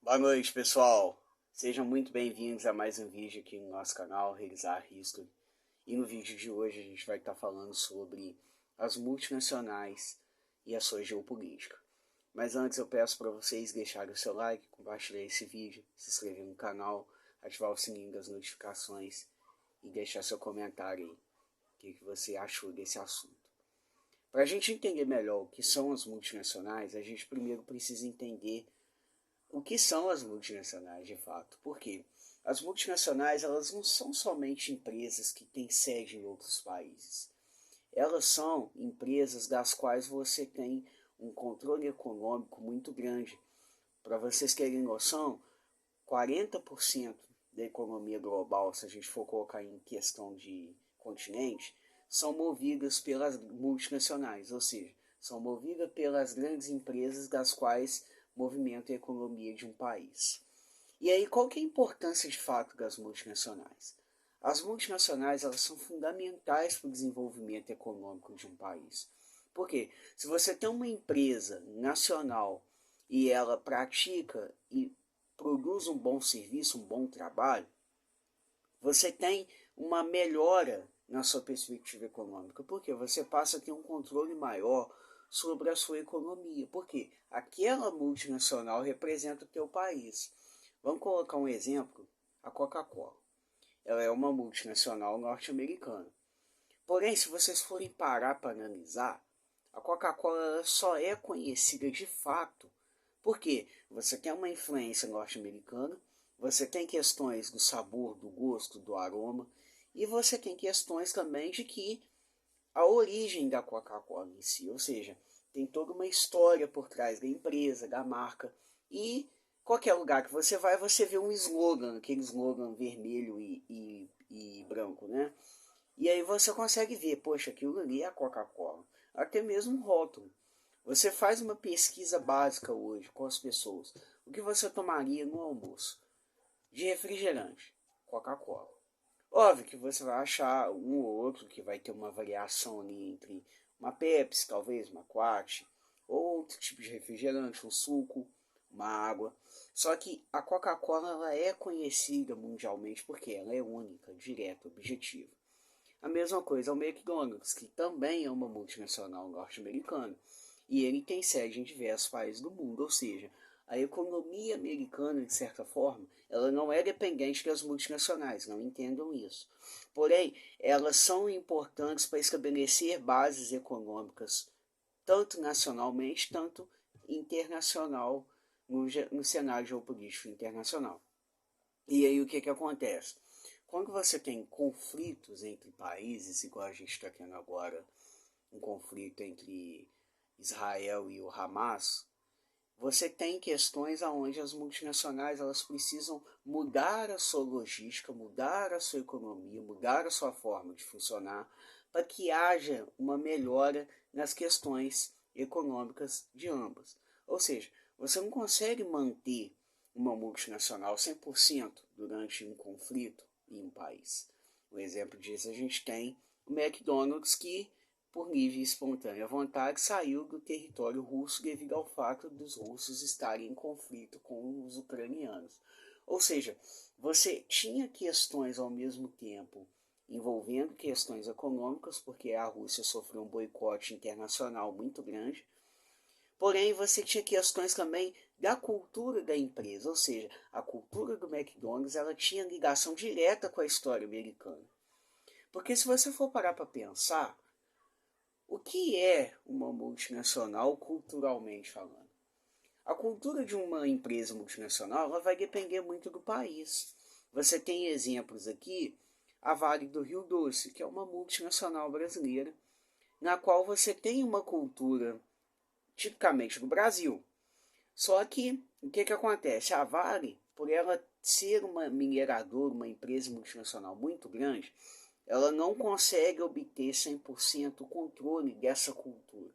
Boa noite, pessoal. Sejam muito bem-vindos a mais um vídeo aqui no nosso canal, Realizar History. E no vídeo de hoje a gente vai estar falando sobre as multinacionais e a sua geopolítica. Mas antes eu peço para vocês deixarem o seu like, compartilhar esse vídeo, se inscrever no canal, ativar o sininho das notificações e deixar seu comentário aí. O que você achou desse assunto? Para a gente entender melhor o que são as multinacionais, a gente primeiro precisa entender o que são as multinacionais de fato. Por quê? As multinacionais elas não são somente empresas que têm sede em outros países. Elas são empresas das quais você tem um controle econômico muito grande. Para vocês terem noção, 40% da economia global, se a gente for colocar em questão de continente, são movidas pelas multinacionais, ou seja, são movidas pelas grandes empresas das quais movimentam a economia de um país. E aí, qual que é a importância de fato das multinacionais? As multinacionais elas são fundamentais para o desenvolvimento econômico de um país. Por quê? Se você tem uma empresa nacional e ela pratica e produz um bom serviço, um bom trabalho, você tem uma melhora na sua perspectiva econômica, porque você passa a ter um controle maior sobre a sua economia, porque aquela multinacional representa o teu país. Vamos colocar um exemplo, a Coca-Cola. Ela é uma multinacional norte-americana. Porém, se vocês forem parar para analisar, a Coca-Cola só é conhecida de fato porque você tem uma influência norte-americana, você tem questões do sabor, do gosto, do aroma, e você tem questões também de que a origem da Coca-Cola em si, ou seja, tem toda uma história por trás da empresa, da marca, e qualquer lugar que você vai, você vê um slogan, aquele slogan vermelho e branco, né? E aí você consegue ver, poxa, aquilo ali é a Coca-Cola. Até mesmo um rótulo. Você faz uma pesquisa básica hoje com as pessoas. O que você tomaria no almoço? De refrigerante, Coca-Cola. Óbvio que você vai achar um ou outro que vai ter uma variação ali entre uma Pepsi, talvez, uma Quat, ou outro tipo de refrigerante, um suco, uma água. Só que a Coca-Cola ela é conhecida mundialmente porque ela é única, direta, objetiva. A mesma coisa é o McDonald's, que também é uma multinacional norte-americana. E ele tem sede em diversos países do mundo, ou seja, a economia americana, de certa forma, ela não é dependente das multinacionais, não entendam isso. Porém, elas são importantes para estabelecer bases econômicas, tanto nacionalmente, tanto internacional, no cenário geopolítico internacional. E aí o que acontece? Quando você tem conflitos entre países, igual a gente está tendo agora, um conflito entre Israel e o Hamas, você tem questões onde as multinacionais elas precisam mudar a sua logística, mudar a sua economia, mudar a sua forma de funcionar, para que haja uma melhora nas questões econômicas de ambas. Ou seja, você não consegue manter uma multinacional 100% durante um conflito em um país. Um exemplo disso a gente tem o McDonald's que por livre e espontânea vontade, saiu do território russo devido ao fato dos russos estarem em conflito com os ucranianos. Ou seja, você tinha questões ao mesmo tempo envolvendo questões econômicas, porque a Rússia sofreu um boicote internacional muito grande, porém você tinha questões também da cultura da empresa, ou seja, a cultura do McDonald's ela tinha ligação direta com a história americana. Porque se você for parar para pensar, o que é uma multinacional culturalmente falando? A cultura de uma empresa multinacional ela vai depender muito do país. Você tem exemplos aqui, a Vale do Rio Doce, que é uma multinacional brasileira, na qual você tem uma cultura tipicamente do Brasil. Só que o que acontece? A Vale, por ela ser uma mineradora, uma empresa multinacional muito grande, ela não consegue obter 100% o controle dessa cultura.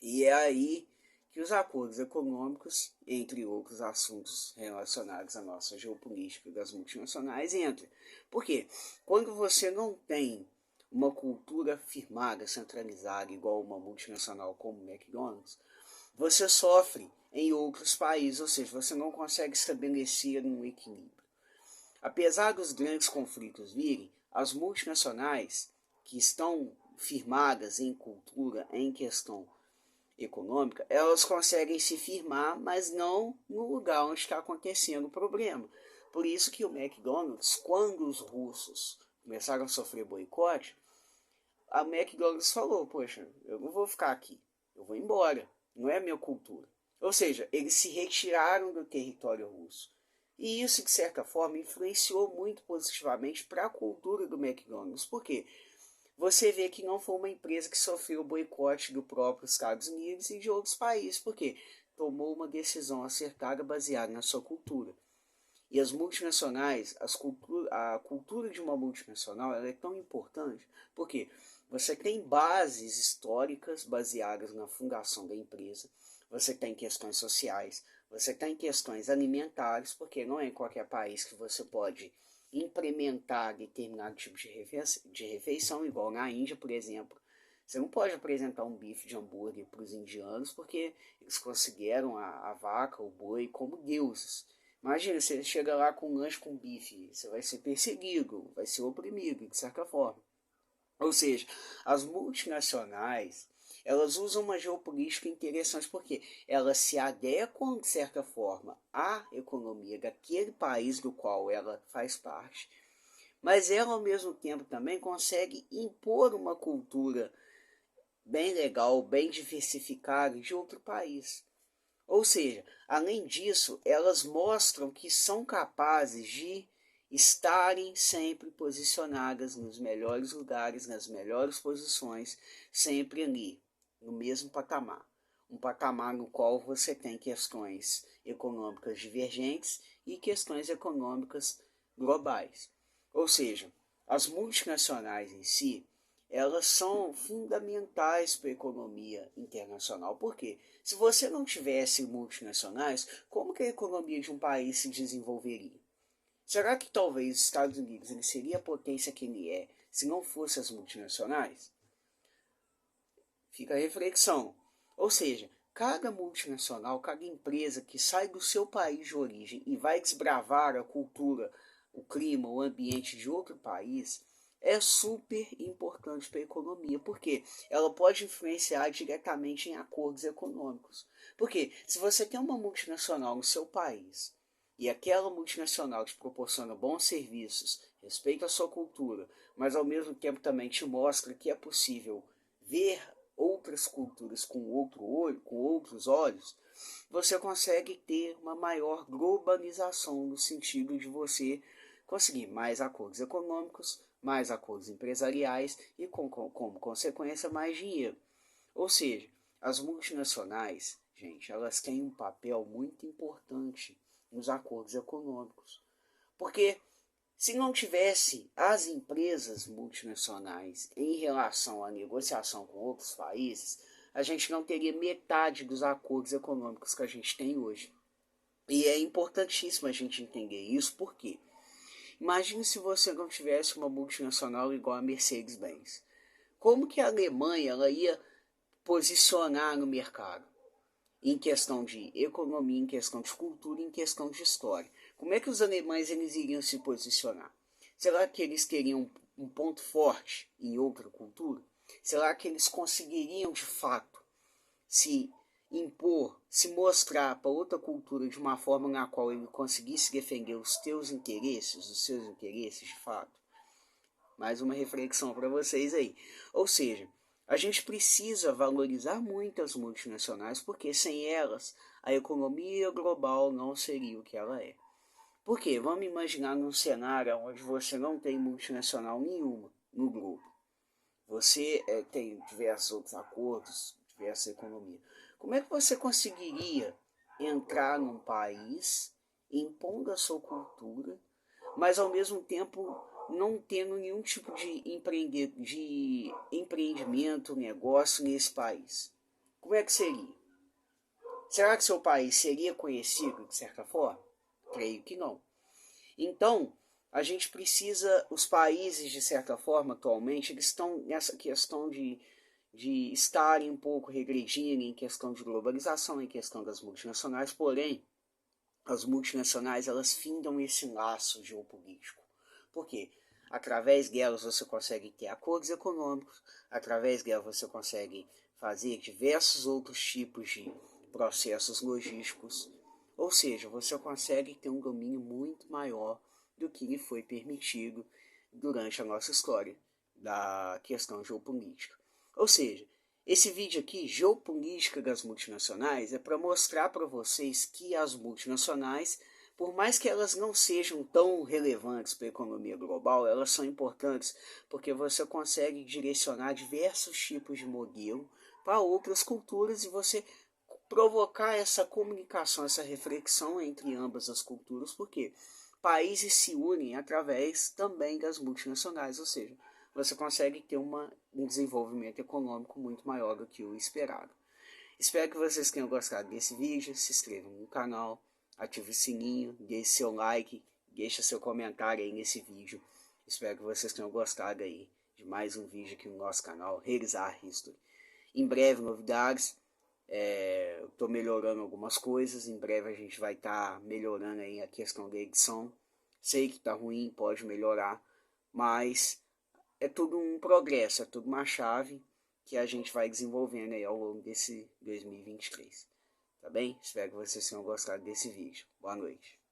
E é aí que os acordos econômicos, entre outros assuntos relacionados à nossa geopolítica das multinacionais, entram. Por quê? Quando você não tem uma cultura firmada, centralizada, igual uma multinacional como o McDonald's, você sofre em outros países, ou seja, você não consegue estabelecer um equilíbrio. Apesar dos grandes conflitos virem, as multinacionais que estão firmadas em cultura, em questão econômica, elas conseguem se firmar, mas não no lugar onde está acontecendo o problema. Por isso que o McDonald's, quando os russos começaram a sofrer boicote, a McDonald's falou, poxa, eu não vou ficar aqui, eu vou embora, não é a minha cultura. Ou seja, eles se retiraram do território russo. E isso, de certa forma, influenciou muito positivamente para a cultura do McDonald's. Por quê? Você vê que não foi uma empresa que sofreu boicote do próprio Estados Unidos e de outros países, porque tomou uma decisão acertada baseada na sua cultura. E as multinacionais, a cultura de uma multinacional ela é tão importante, porque você tem bases históricas baseadas na fundação da empresa, você tem questões sociais, você tem questões alimentares, porque não é em qualquer país que você pode implementar determinado tipo de refeição, igual na Índia, por exemplo. Você não pode apresentar um bife de hambúrguer para os indianos, porque eles consideram a vaca, o boi, como deuses. Imagina, você chega lá com um lanche com bife, você vai ser perseguido, vai ser oprimido, de certa forma. Ou seja, as multinacionais, elas usam uma geopolítica interessante porque elas se adequam, de certa forma, à economia daquele país do qual ela faz parte, mas ela, ao mesmo tempo, também consegue impor uma cultura bem legal, bem diversificada de outro país. Ou seja, além disso, elas mostram que são capazes de estarem sempre posicionadas nos melhores lugares, nas melhores posições, sempre ali, no mesmo patamar. Um patamar no qual você tem questões econômicas divergentes e questões econômicas globais. Ou seja, as multinacionais em si, elas são fundamentais para a economia internacional. Por quê? Se você não tivesse multinacionais, como que a economia de um país se desenvolveria? Será que talvez os Estados Unidos ele seria a potência que ele é se não fosse as multinacionais? Fica a reflexão. Ou seja, cada multinacional, cada empresa que sai do seu país de origem e vai desbravar a cultura, o clima, o ambiente de outro país, é super importante para a economia, porque ela pode influenciar diretamente em acordos econômicos. Porque se você tem uma multinacional no seu país e aquela multinacional te proporciona bons serviços, respeita a sua cultura, mas ao mesmo tempo também te mostra que é possível ver outras culturas com outro olho, com outros olhos, você consegue ter uma maior globalização no sentido de você conseguir mais acordos econômicos, mais acordos empresariais e, como consequência, mais dinheiro. Ou seja, as multinacionais, gente, elas têm um papel muito importante nos acordos econômicos. Porque se não tivesse as empresas multinacionais em relação à negociação com outros países, a gente não teria metade dos acordos econômicos que a gente tem hoje. E é importantíssimo a gente entender isso, porque imagine se você não tivesse uma multinacional igual a Mercedes-Benz. Como que a Alemanha ela ia posicionar no mercado? Em questão de economia, em questão de cultura, em questão de história. Como é que os alemães eles iriam se posicionar? Será que eles teriam um ponto forte em outra cultura? Será que eles conseguiriam de fato se impor, se mostrar para outra cultura de uma forma na qual ele conseguisse defender os seus interesses de fato? Mais uma reflexão para vocês aí. Ou seja, a gente precisa valorizar muito as multinacionais, porque sem elas a economia global não seria o que ela é. Por quê? Vamos imaginar num cenário onde você não tem multinacional nenhuma no grupo. Você tem diversos outros acordos, diversa economia. Como é que você conseguiria entrar num país impondo a sua cultura, mas ao mesmo tempo não tendo nenhum tipo de empreendimento, negócio nesse país? Como é que seria? Será que seu país seria conhecido de certa forma? Creio que não. Então, a gente precisa, os países de certa forma atualmente, eles estão nessa questão de de estarem um pouco regredindo em questão de globalização, em questão das multinacionais, porém, as multinacionais elas findam esse laço geopolítico. Por quê? Através delas você consegue ter acordos econômicos, através delas você consegue fazer diversos outros tipos de processos logísticos, ou seja, você consegue ter um domínio muito maior do que lhe foi permitido durante a nossa história da questão geopolítica. Ou seja, esse vídeo aqui, Geopolítica das Multinacionais, é para mostrar para vocês que as multinacionais, por mais que elas não sejam tão relevantes para a economia global, elas são importantes porque você consegue direcionar diversos tipos de modelo para outras culturas e você provocar essa comunicação, essa reflexão entre ambas as culturas, porque países se unem através também das multinacionais, ou seja, você consegue ter um desenvolvimento econômico muito maior do que o esperado. Espero que vocês tenham gostado desse vídeo, se inscrevam no canal, ative o sininho, deixe seu like, deixe seu comentário aí nesse vídeo. Espero que vocês tenham gostado aí de mais um vídeo aqui no nosso canal, Realizar History. Em breve, novidades. Eu estou melhorando algumas coisas. Em breve a gente vai estar melhorando aí a questão da edição. Sei que está ruim, pode melhorar, mas é tudo um progresso, é tudo uma chave que a gente vai desenvolvendo aí ao longo desse 2023. Tá bem? Espero que vocês tenham gostado desse vídeo. Boa noite.